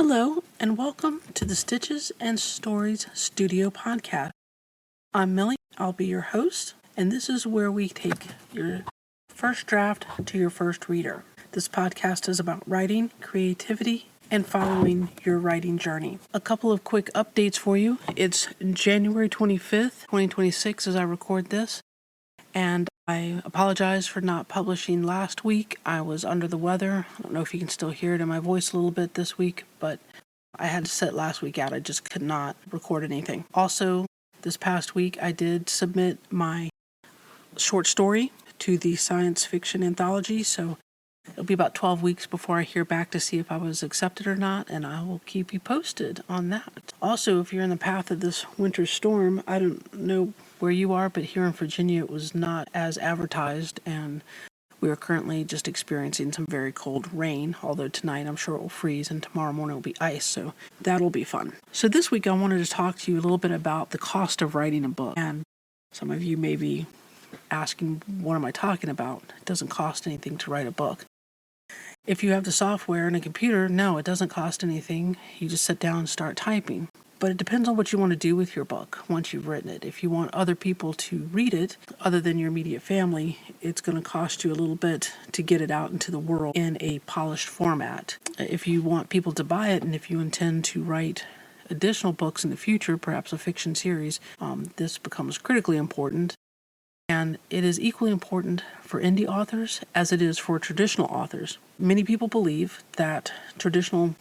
Hello, and welcome to the Stitches and Stories Studio podcast. I'm Millie, I'll be your host, and this is where we take your first draft to your first reader. This podcast is about writing, creativity, and following your writing journey. A couple of quick updates for you. It's January 25th, 2026 as I record this, and I apologize for not publishing last week. I was under the weather. I don't know if you can still hear it in my voice a little bit this week, but I had to set last week out. I just could not record anything. Also, this past week, I did submit my short story to the science fiction anthology, so it'll be about 12 weeks before I hear back to see if I was accepted or not, and I will keep you posted on that. Also, if you're in the path of this winter storm, I don't know where you are, but here in Virginia it was not as advertised, and we are currently just experiencing some very cold rain, although tonight I'm sure it will freeze and tomorrow morning will be ice, so that'll be fun. So this week I wanted to talk to you a little bit about the cost of writing a book, and some of you may be asking, what am I talking about? It doesn't cost anything to write a book. If you have the software and a computer, no, it doesn't cost anything. You just sit down and start typing. But it depends on what you want to do with your book once you've written it. If you want other people to read it, other than your immediate family, it's going to cost you a little bit to get it out into the world in a polished format. If you want people to buy it, and if you intend to write additional books in the future, perhaps a fiction series, this becomes critically important. And it is equally important for indie authors as it is for traditional authors. Many people believe that traditional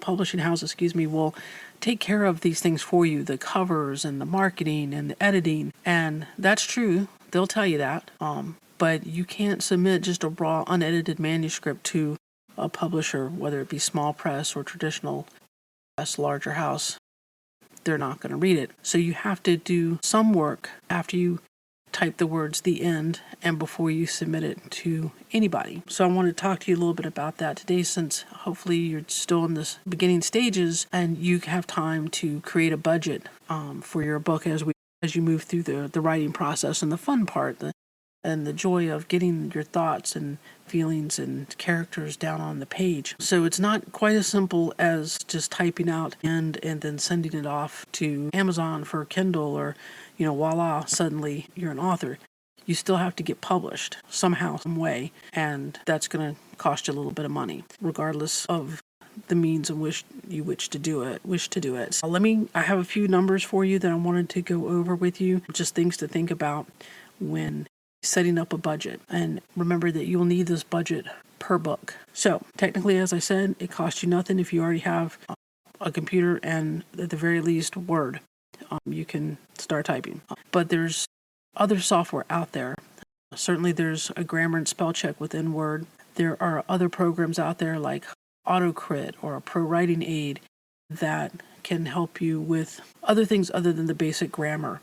publishing houses, will take care of these things for you, the covers and the marketing and the editing. And that's true. They'll tell you that. But you can't submit just a raw, unedited manuscript to a publisher, whether it be small press or traditional press, larger house. They're not going to read it. So you have to do some work after you type the words "the end" and before you submit it to anybody. So I want to talk to you a little bit about that today, since hopefully you're still in the beginning stages and you have time to create a budget for your book as you move through the writing process, and the fun part, and the joy of getting your thoughts and feelings and characters down on the page. So it's not quite as simple as just typing out and then sending it off to Amazon for Kindle, or voila, suddenly you're an author. You still have to get published somehow, some way, and that's going to cost you a little bit of money, regardless of the means in which you wish to do it. So I have a few numbers for you that I wanted to go over with you, just things to think about when setting up a budget. And remember that you'll need this budget per book. So technically, as I said, it costs you nothing if you already have a computer and at the very least Word. You can start typing. But there's other software out there. Certainly there's a grammar and spell check within Word. There are other programs out there like AutoCrit or a Pro Writing Aid that can help you with other things other than the basic grammar.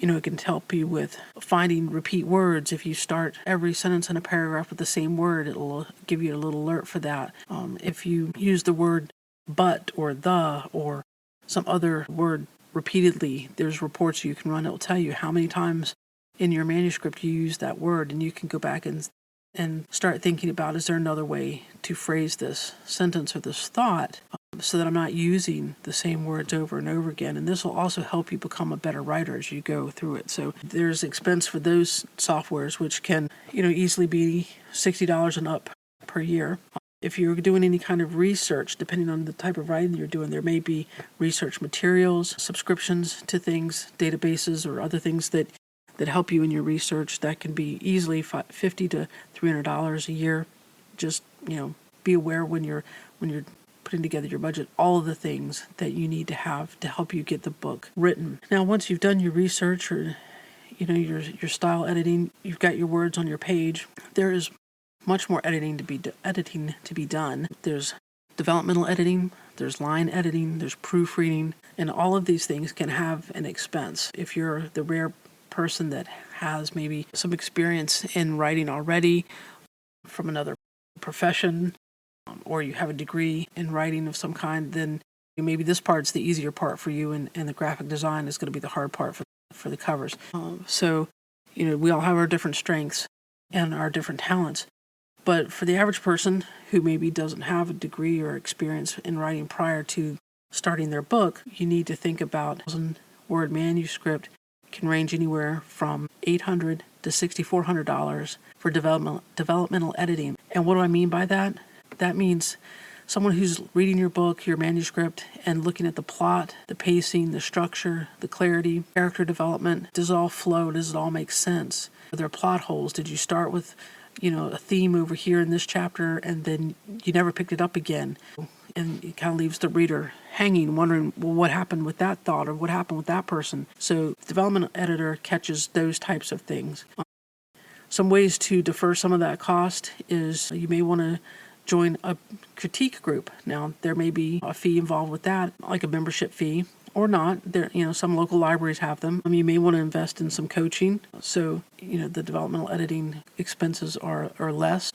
It can help you with finding repeat words. If you start every sentence in a paragraph with the same word, it'll give you a little alert for that. If you use the word but or the or some other word repeatedly, there's reports you can run. It'll tell you how many times in your manuscript you use that word, and you can go back and start thinking about, is there another way to phrase this sentence or this thought so that I'm not using the same words over and over again. And this will also help you become a better writer as you go through it. So there's expense for those softwares, which can easily be $60 and up per year. If you're doing any kind of research, depending on the type of writing you're doing, there may be research materials, subscriptions to things, databases, or other things that help you in your research. That can be easily $50 to $300 a year. Just be aware when you're putting together your budget, all of the things that you need to have to help you get the book written. Now, once you've done your research or your style editing, you've got your words on your page, there is much more editing to be done. There's developmental editing, there's line editing, there's proofreading, and all of these things can have an expense. If you're the rare person that has maybe some experience in writing already from another profession, or you have a degree in writing of some kind, then maybe this part's the easier part for you, and the graphic design is going to be the hard part for the covers. So we all have our different strengths and our different talents. But for the average person who maybe doesn't have a degree or experience in writing prior to starting their book, you need to think about a 1,000-word manuscript can range anywhere from $800 to $6,400 for developmental editing. And what do I mean by that? That means someone who's reading your book, your manuscript, and looking at the plot, the pacing, the structure, the clarity, character development. Does it all flow? Does it all make sense? Are there plot holes? Did you start with, a theme over here in this chapter and then you never picked it up again? And it kind of leaves the reader hanging, wondering, well, what happened with that thought or what happened with that person? So the development editor catches those types of things. Some ways to defer some of that cost is you may want to join a critique group. Now, there may be a fee involved with that, like a membership fee, or not. There, some local libraries have them. You may want to invest in some coaching, so the developmental editing expenses are less.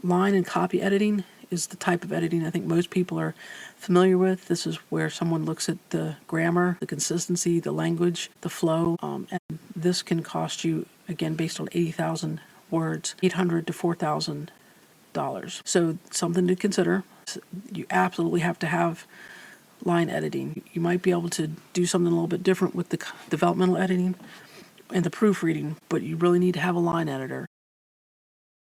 Line and copy editing is the type of editing I think most people are familiar with. This is where someone looks at the grammar, the consistency, the language, the flow, and this can cost you, again, based on 80,000 words, $800 to $4,000. So something to consider. You absolutely have to have line editing. You might be able to do something a little bit different with the developmental editing and the proofreading, but you really need to have a line editor.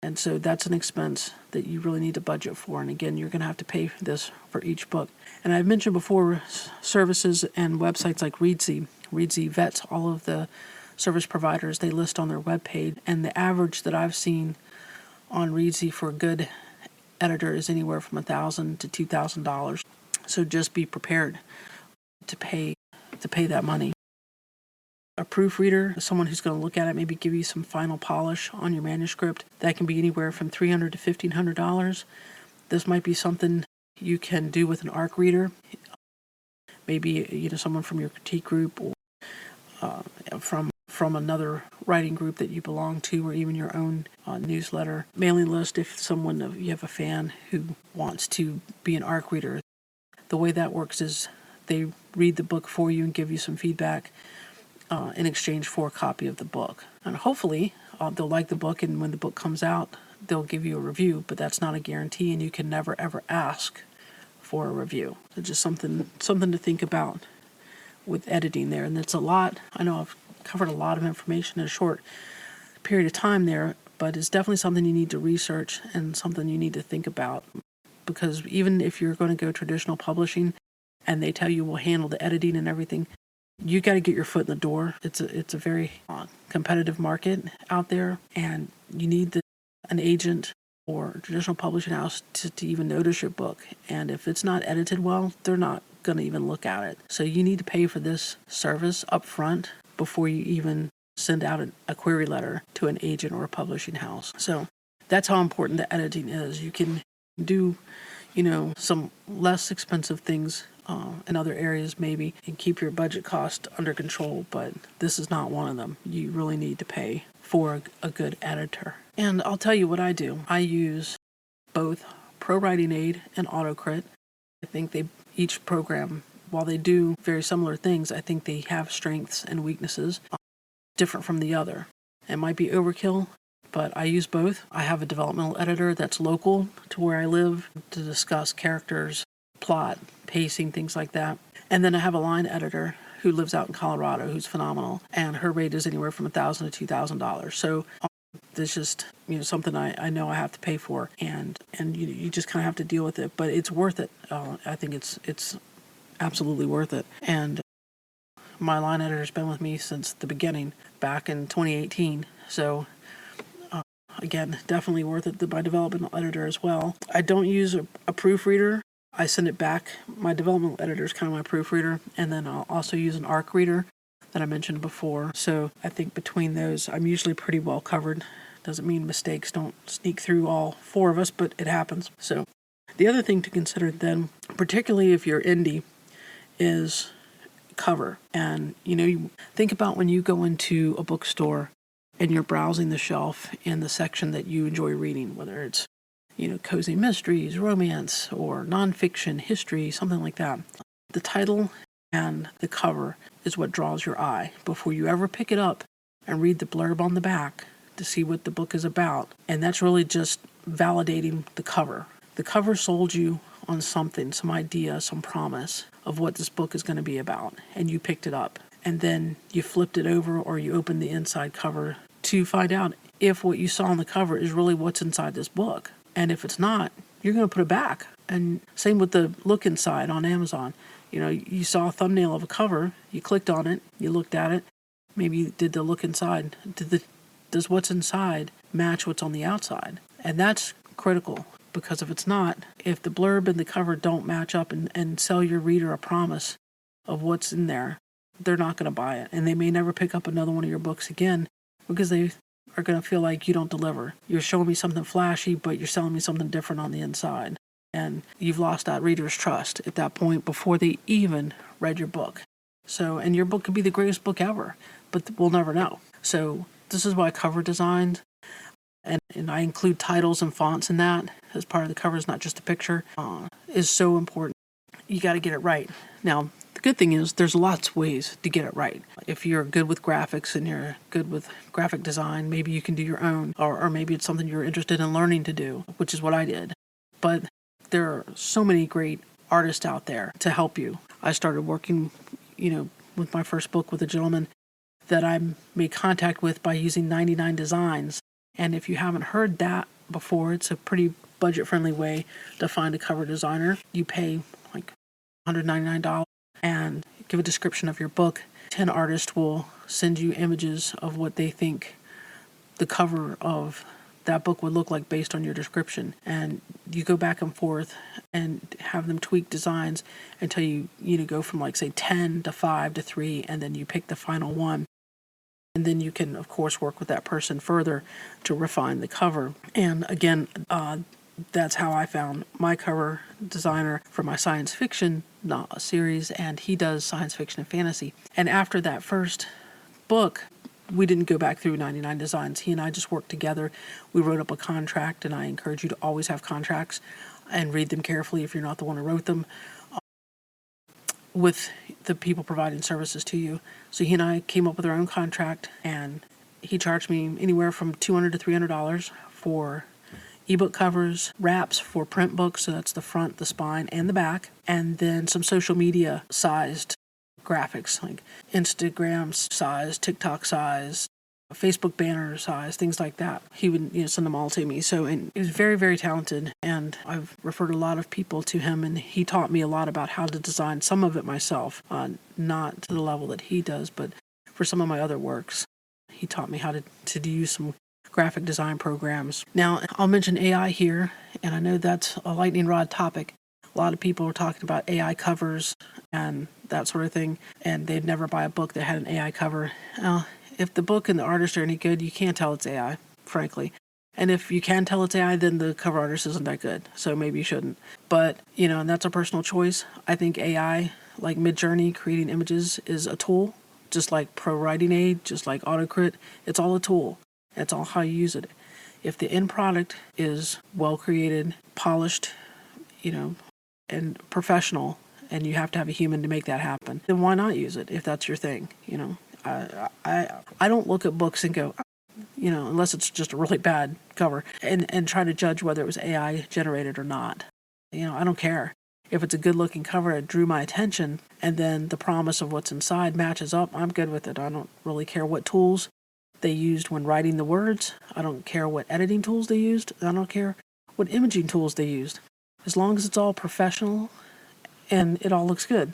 And so that's an expense that you really need to budget for. And again, you're going to have to pay for this for each book. And I've mentioned before services and websites like Readsy. Readsy vets all of the service providers they list on their webpage. And the average that I've seen on Readsy for a good editor is anywhere from $1,000 to $2,000. So just be prepared to pay that money. A proofreader, someone who's going to look at it, maybe give you some final polish on your manuscript. That can be anywhere from $300 to $1,500. This might be something you can do with an ARC reader. Maybe someone from your critique group or from another writing group that you belong to, or even your own newsletter mailing list. If you have a fan who wants to be an ARC reader, the way that works is they read the book for you and give you some feedback in exchange for a copy of the book. And hopefully they'll like the book, and when the book comes out, they'll give you a review, but that's not a guarantee, and you can never ever ask for a review. So just something to think about with editing there. And it's a lot. I know I've covered a lot of information in a short period of time there, but it's definitely something you need to research and something you need to think about, because even if you're going to go traditional publishing and they tell you we'll handle the editing and everything, you got to get your foot in the door. It's a very competitive market out there, and you need an agent or a traditional publishing house to even notice your book. And if it's not edited well, they're not going to even look at it. So you need to pay for this service up front before you even send out a query letter to an agent or a publishing house. So that's how important the editing is. You can do, some less expensive things in other areas maybe, and keep your budget cost under control, but this is not one of them. You really need to pay for a good editor. And I'll tell you what I do. I use both ProWriting Aid and AutoCrit. I think each program, while they do very similar things, I think they have strengths and weaknesses different from the other. It might be overkill, but I use both. I have a developmental editor that's local to where I live to discuss characters, plot, pacing, things like that. And then I have a line editor who lives out in Colorado who's phenomenal, and her rate is anywhere from $1,000 to $2,000. So there's just something I know I have to pay for, and you just kind of have to deal with it. But it's worth it. I think it's absolutely worth it. And my line editor's been with me since the beginning, back in 2018. So again, definitely worth it. My developmental editor as well. I don't use a proofreader. I send it back. My developmental editor is kind of my proofreader, and then I'll also use an ARC reader that I mentioned before. So I think between those, I'm usually pretty well covered. Doesn't mean mistakes don't sneak through all four of us, but it happens. So the other thing to consider then, particularly if you're indie, is cover. And you think about when you go into a bookstore and you're browsing the shelf in the section that you enjoy reading, whether it's cozy mysteries, romance, or nonfiction, history, something like that. The title and the cover is what draws your eye. Before you ever pick it up and read the blurb on the back, to see what the book is about. And that's really just validating the cover. The cover sold you on something, some idea, some promise of what this book is going to be about, and you picked it up. And then you flipped it over or you opened the inside cover to find out if what you saw on the cover is really what's inside this book. And if it's not, you're going to put it back. And same with the look inside on Amazon. You know, you saw a thumbnail of a cover, you clicked on it, you looked at it, maybe you did the look inside. Does what's inside match what's on the outside? And that's critical, because if it's not, if the blurb and the cover don't match up and sell your reader a promise of what's in there, they're not going to buy it. And they may never pick up another one of your books again because they are going to feel like you don't deliver. You're showing me something flashy, but you're selling me something different on the inside. And you've lost that reader's trust at that point before they even read your book. So, and your book could be the greatest book ever, but we'll never know. So this is why cover design, and I include titles and fonts in that as part of the cover, is not just a picture, is so important. You got to get it right. Now, the good thing is there's lots of ways to get it right. If you're good with graphics and you're good with graphic design, maybe you can do your own, or maybe it's something you're interested in learning to do, which is what I did. But there are so many great artists out there to help you. I started working, with my first book with a gentleman that I made contact with by using 99 Designs. And if you haven't heard that before, it's a pretty budget-friendly way to find a cover designer. You pay like $199 and give a description of your book. 10 artists will send you images of what they think the cover of that book would look like based on your description. And you go back and forth and have them tweak designs until you go from like say 10 to 5 to 3, and then you pick the final one. And then you can, of course, work with that person further to refine the cover. And again, that's how I found my cover designer for my science fiction series, and he does science fiction and fantasy. And after that first book, we didn't go back through 99 Designs. He and I just worked together. We wrote up a contract, and I encourage you to always have contracts and read them carefully if you're not the one who wrote them, with the people providing services to you. So he and I came up with our own contract, and he charged me anywhere from $200 to $300 for ebook covers, wraps for print books, so that's the front, the spine, and the back, and then some social media sized graphics, like Instagram size, TikTok size, Facebook banner size, things like that. He would send them all to me. So, and he was very, very talented, and I've referred a lot of people to him, and he taught me a lot about how to design some of it myself, not to the level that he does, but for some of my other works. He taught me how to use some graphic design programs. Now, I'll mention AI here, and I know that's a lightning rod topic. A lot of people are talking about AI covers and that sort of thing, and they'd never buy a book that had an AI cover. If the book and the artist are any good, you can't tell it's AI, frankly. And if you can tell it's AI, then the cover artist isn't that good, so maybe you shouldn't. But, and that's a personal choice. I think AI, like Midjourney, creating images, is a tool, just like Pro Writing Aid, just like AutoCrit. It's all a tool. It's all how you use it. If the end product is well created, polished, and professional, and you have to have a human to make that happen, then why not use it if that's your thing? I don't look at books and go, unless it's just a really bad cover, and try to judge whether it was AI generated or not. I don't care. If it's a good looking cover, it drew my attention, and then the promise of what's inside matches up, I'm good with it. I don't really care what tools they used when writing the words. I don't care what editing tools they used. I don't care what imaging tools they used. As long as it's all professional and it all looks good,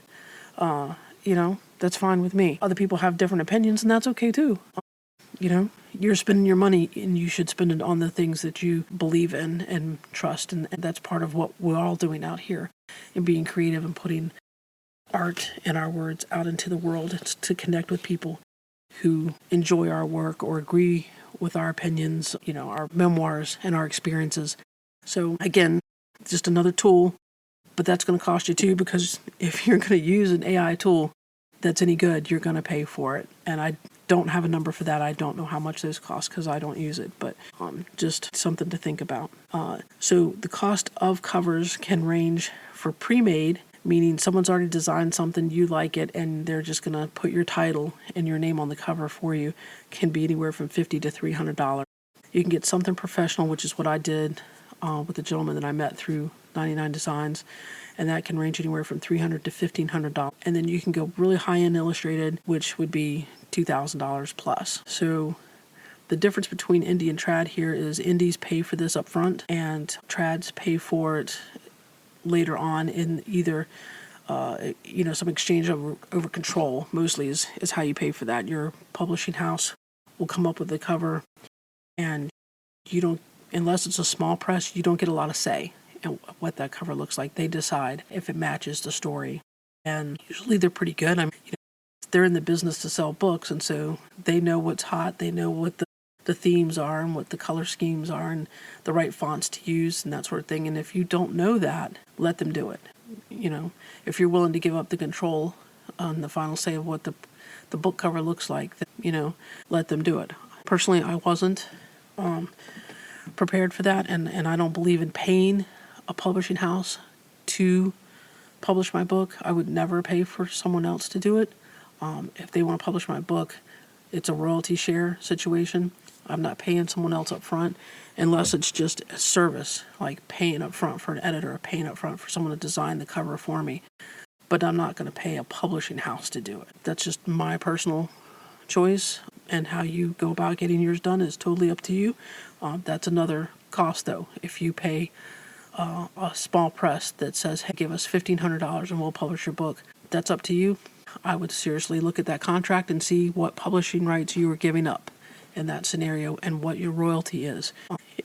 that's fine with me. Other people have different opinions, and that's okay too. You're spending your money, and you should spend it on the things that you believe in and trust, and that's part of what we're all doing out here, and being creative and putting art and our words out into the world to connect with people who enjoy our work or agree with our opinions, our memoirs and our experiences. So again, just another tool, but that's going to cost you too, because if you're going to use an AI tool that's any good, you're going to pay for it. And I don't have a number for that. I don't know how much those cost because I don't use it, but just something to think about. So the cost of covers can range for pre-made, meaning someone's already designed something, you like it, and they're just going to put your title and your name on the cover for you, can be anywhere from $50 to $300. You can get something professional, which is what I did with the gentleman that I met through 99 Designs, and that can range anywhere from $300 to $1,500. And then you can go really high-end illustrated, which would be $2,000 plus. So the difference between indie and trad here is indies pay for this up front, and trads pay for it later on in either some exchange over control. Mostly is how you pay for that. Your publishing house will come up with the cover, and you don't, unless it's a small press, you don't get a lot of say in what that cover looks like. They decide if it matches the story, and usually they're pretty good. They're in the business to sell books, and so they know what's hot. They know what the themes are and what the color schemes are and the right fonts to use and that sort of thing. And if you don't know that, let them do it. If you're willing to give up the control on the final say of what the book cover looks like, then, let them do it. Personally, I wasn't prepared for that, and I don't believe in paying a publishing house to publish my book. I would never pay for someone else to do it. If they want to publish my book, it's a royalty share situation. I'm not paying someone else up front unless it's just a service, like paying up front for an editor or paying up front for someone to design the cover for me. But I'm not going to pay a publishing house to do it. That's just my personal choice, and how you go about getting yours done is totally up to you. That's another cost, though. If you pay a small press that says, hey, give us $1,500 and we'll publish your book, that's up to you. I would seriously look at that contract and see what publishing rights you are giving up in that scenario and what your royalty is.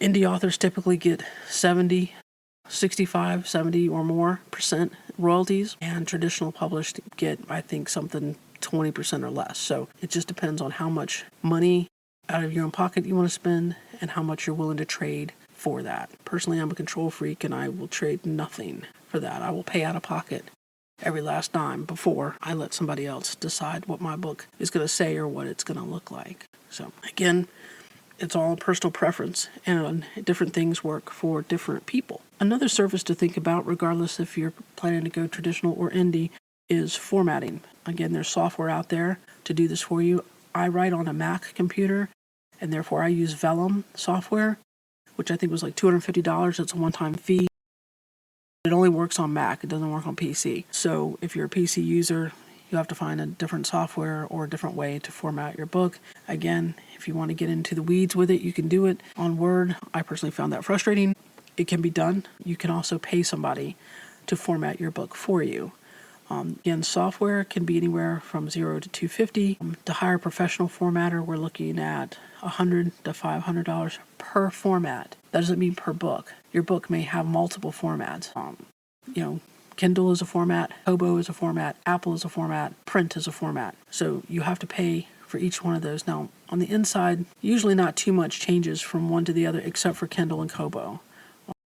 Indie authors typically get 65, 70 or more % royalties, and traditional published get, I think, something 20% or less. So it just depends on how much money out of your own pocket you want to spend and how much you're willing to trade for that. Personally, I'm a control freak, and I will trade nothing for that. I will pay out of pocket every last dime before I let somebody else decide what my book is going to say or what it's going to look like. So again, it's all personal preference, and different things work for different people. Another service to think about, regardless if you're planning to go traditional or indie, is formatting. Again, there's software out there to do this for you. I write on a Mac computer, and therefore I use Vellum software, which I think was like $250. It's a one-time fee. It only works on Mac. It doesn't work on PC. So if you're a PC user, you have to find a different software or a different way to format your book. Again, if you want to get into the weeds with it, you can do it on Word. I personally found that frustrating. It can be done. You can also pay somebody to format your book for you. Again, software can be anywhere from $0 to $250. To hire a professional formatter, we're looking at $100 to $500 per format. That doesn't mean per book. Your book may have multiple formats. Kindle is a format, Kobo is a format, Apple is a format, print is a format. So you have to pay for each one of those. Now, on the inside, usually not too much changes from one to the other, except for Kindle and Kobo.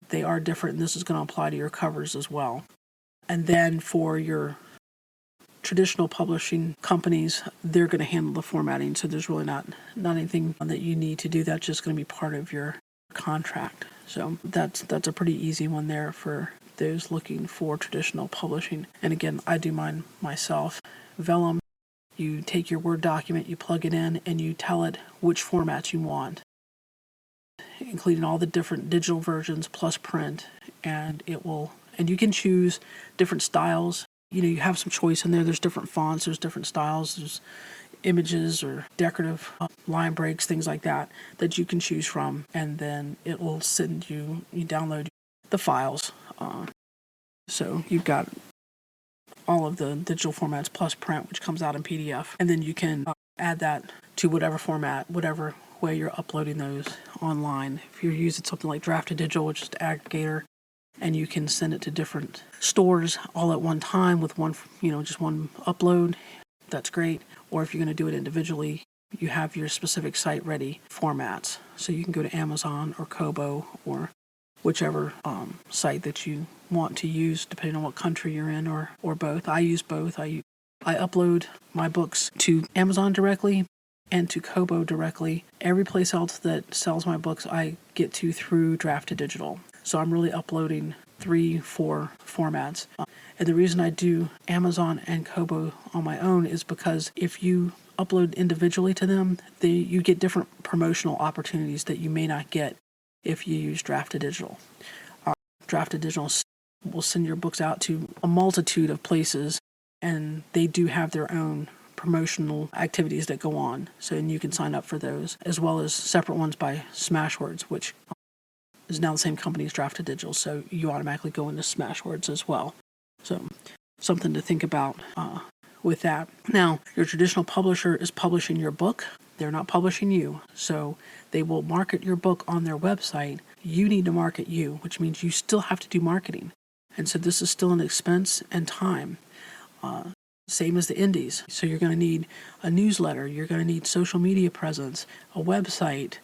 They are different, and this is going to apply to your covers as well. And then for your traditional publishing companies, they're going to handle the formatting, so there's really not anything that you need to do. That's just going to be part of your contract. So that's a pretty easy one there for those looking for traditional publishing. And again, I do mine myself. Vellum, you take your Word document, you plug it in, and you tell it which formats you want, including all the different digital versions plus print, and you can choose different styles. You have some choice in there. There's different fonts, there's different styles, there's images or decorative line breaks, things like that you can choose from, and then it will send you download the files. So you've got all of the digital formats plus print, which comes out in PDF, and then you can add that to whatever format, whatever way you're uploading those online. If you're using something like Draft2Digital, which is an aggregator, and you can send it to different stores all at one time with one, just one upload, that's great. Or if you're going to do it individually, you have your specific site ready formats. So you can go to Amazon or Kobo or whichever site that you want to use, depending on what country you're in, or both. I use both. I upload my books to Amazon directly and to Kobo directly. Every place else that sells my books, I get to through Draft2Digital. So I'm really uploading 3-4 formats. And the reason I do Amazon and Kobo on my own is because if you upload individually to them, you get different promotional opportunities that you may not get if you use Draft2Digital. Draft2Digital will send your books out to a multitude of places, and they do have their own promotional activities that go on. So, and you can sign up for those, as well as separate ones by Smashwords, which is now the same company as Draft2Digital. So you automatically go into Smashwords as well. So something to think about with that. Now, your traditional publisher is publishing your book. They're not publishing you. So they will market your book on their website. You need to market you, which means you still have to do marketing. And so this is still an expense and time. Same as the indies. So you're going to need a newsletter. You're going to need social media presence, a website,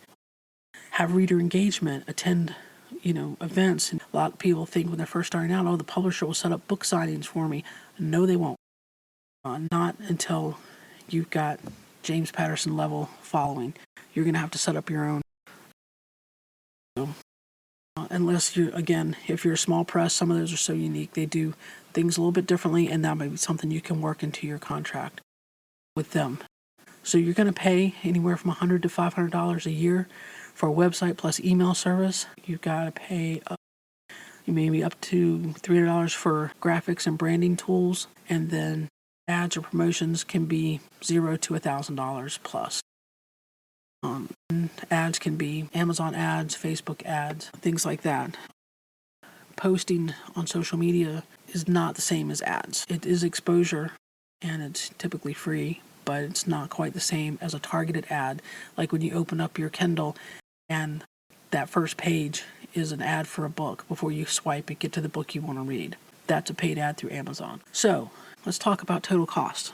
have reader engagement, attend, events. And a lot of people think when they're first starting out, oh, the publisher will set up book signings for me. No, they won't. Not until you've got James Patterson level following. You're going to have to set up your own. So, unless if you're a small press, some of those are so unique. They do things a little bit differently, and that may be something you can work into your contract with them. So you're going to pay anywhere from $100 to $500 a year for a website plus email service. You've got to pay maybe up to $300 for graphics and branding tools, and then ads or promotions can be $0 to $1,000 plus. Ads can be Amazon ads, Facebook ads, things like that. Posting on social media is not the same as ads. It is exposure, and it's typically free, but it's not quite the same as a targeted ad, like when you open up your Kindle and that first page is an ad for a book before you swipe and get to the book you want to read. That's a paid ad through Amazon. So let's talk about total cost.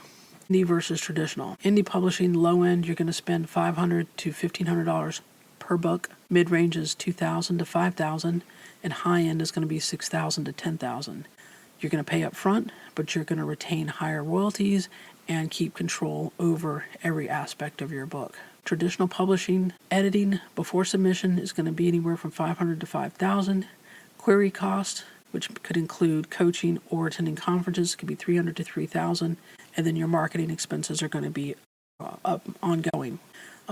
Indie versus traditional. Indie publishing, low end, you're going to spend $500 to $1,500 per book. Mid-range is $2,000 to $5,000, and high end is going to be $6,000 to $10,000. You're going to pay up front, but you're going to retain higher royalties and keep control over every aspect of your book. Traditional publishing, editing before submission is going to be anywhere from $500 to $5,000. Query cost, which could include coaching or attending conferences, could be $300 to $3,000. And then your marketing expenses are going to be ongoing.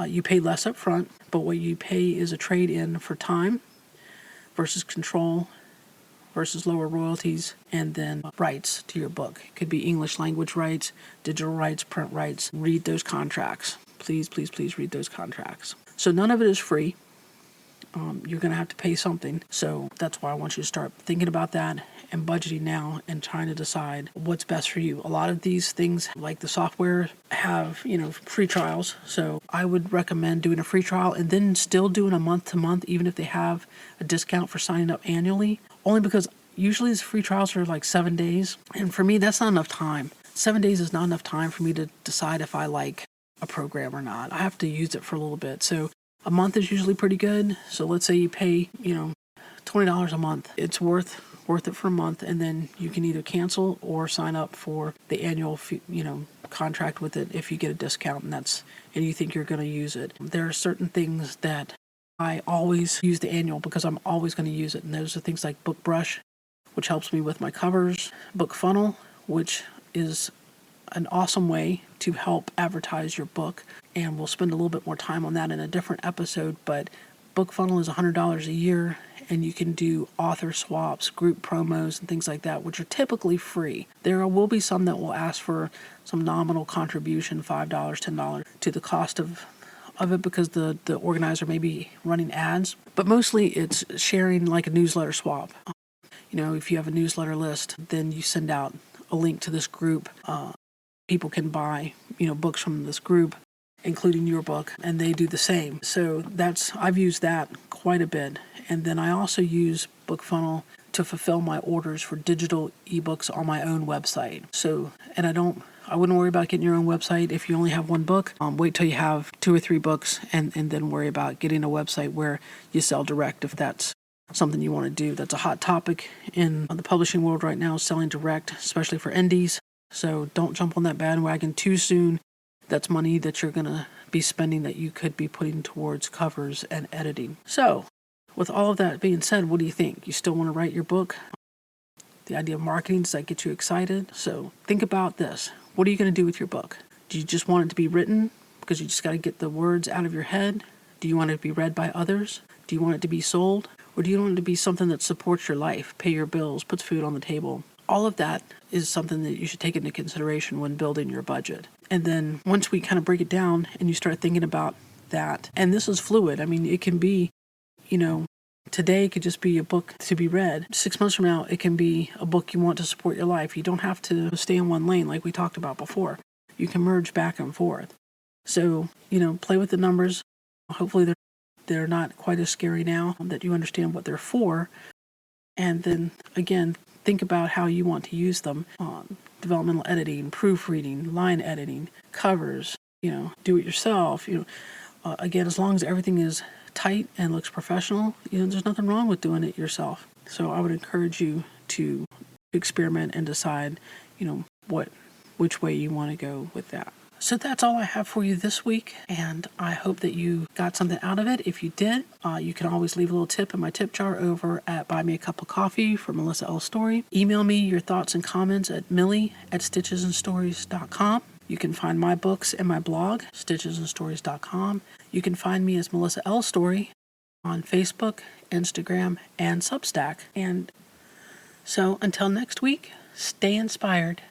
You pay less up front, but what you pay is a trade-in for time versus control versus lower royalties, and then rights to your book. It could be English language rights, digital rights, print rights. Read those contracts. Please, please, please read those contracts. So none of it is free. You're going to have to pay something. So that's why I want you to start thinking about that and budgeting now and trying to decide what's best for you. A lot of these things, like the software, have, free trials. So I would recommend doing a free trial and then still doing a month to month, even if they have a discount for signing up annually, only because usually these free trials are like 7 days. And for me, that's not enough time. 7 days is not enough time for me to decide if I like a program or not. I have to use it for a little bit. So a month is usually pretty good. So let's say you pay, $20 a month. It's worth it for a month, and then you can either cancel or sign up for the annual, contract with it if you get a discount and you think you're going to use it. There are certain things that I always use the annual because I'm always going to use it, and those are things like BookBrush, which helps me with my covers, BookFunnel, which is an awesome way to help advertise your book, and we'll spend a little bit more time on that in a different episode, but BookFunnel is $100 a year, and you can do author swaps, group promos, and things like that, which are typically free. There will be some that will ask for some nominal contribution, $5, $10, to the cost of it because the organizer may be running ads, but mostly it's sharing like a newsletter swap. If you have a newsletter list, then you send out a link to this group. People can buy, books from this group, including your book, and they do the same. So I've used that quite a bit. And then I also use BookFunnel to fulfill my orders for digital ebooks on my own website. So, and I wouldn't worry about getting your own website if you only have one book. Wait till you have 2 or 3 books and then worry about getting a website where you sell direct if that's something you want to do. That's a hot topic in the publishing world right now, selling direct, especially for indies. So don't jump on that bandwagon too soon. That's money that you're going to be spending that you could be putting towards covers and editing. So with all of that being said, what do you think? You still want to write your book? The idea of marketing, does that get you excited? So think about this. What are you going to do with your book? Do you just want it to be written because you just got to get the words out of your head? Do you want it to be read by others? Do you want it to be sold? Or do you want it to be something that supports your life, pay your bills, puts food on the table? All of that is something that you should take into consideration when building your budget. And then once we kind of break it down and you start thinking about that, and this is fluid. I mean, it can be, today it could just be a book to be read. 6 months from now, it can be a book you want to support your life. You don't have to stay in one lane like we talked about before. You can merge back and forth. So, play with the numbers. Hopefully they're not quite as scary now, that you understand what they're for. And then, again, think about how you want to use them on developmental editing, proofreading, line editing, covers, do it yourself. Again, as long as everything is tight and looks professional, there's nothing wrong with doing it yourself. So I would encourage you to experiment and decide, which way you want to go with that. So that's all I have for you this week, and I hope that you got something out of it. If you did, you can always leave a little tip in my tip jar over at Buy Me a Cup of Coffee for Melissa L. Story. Email me your thoughts and comments at millie@stitchesandstories.com. You can find my books and my blog, stitchesandstories.com. You can find me as Melissa L. Story on Facebook, Instagram, and Substack. And so until next week, stay inspired.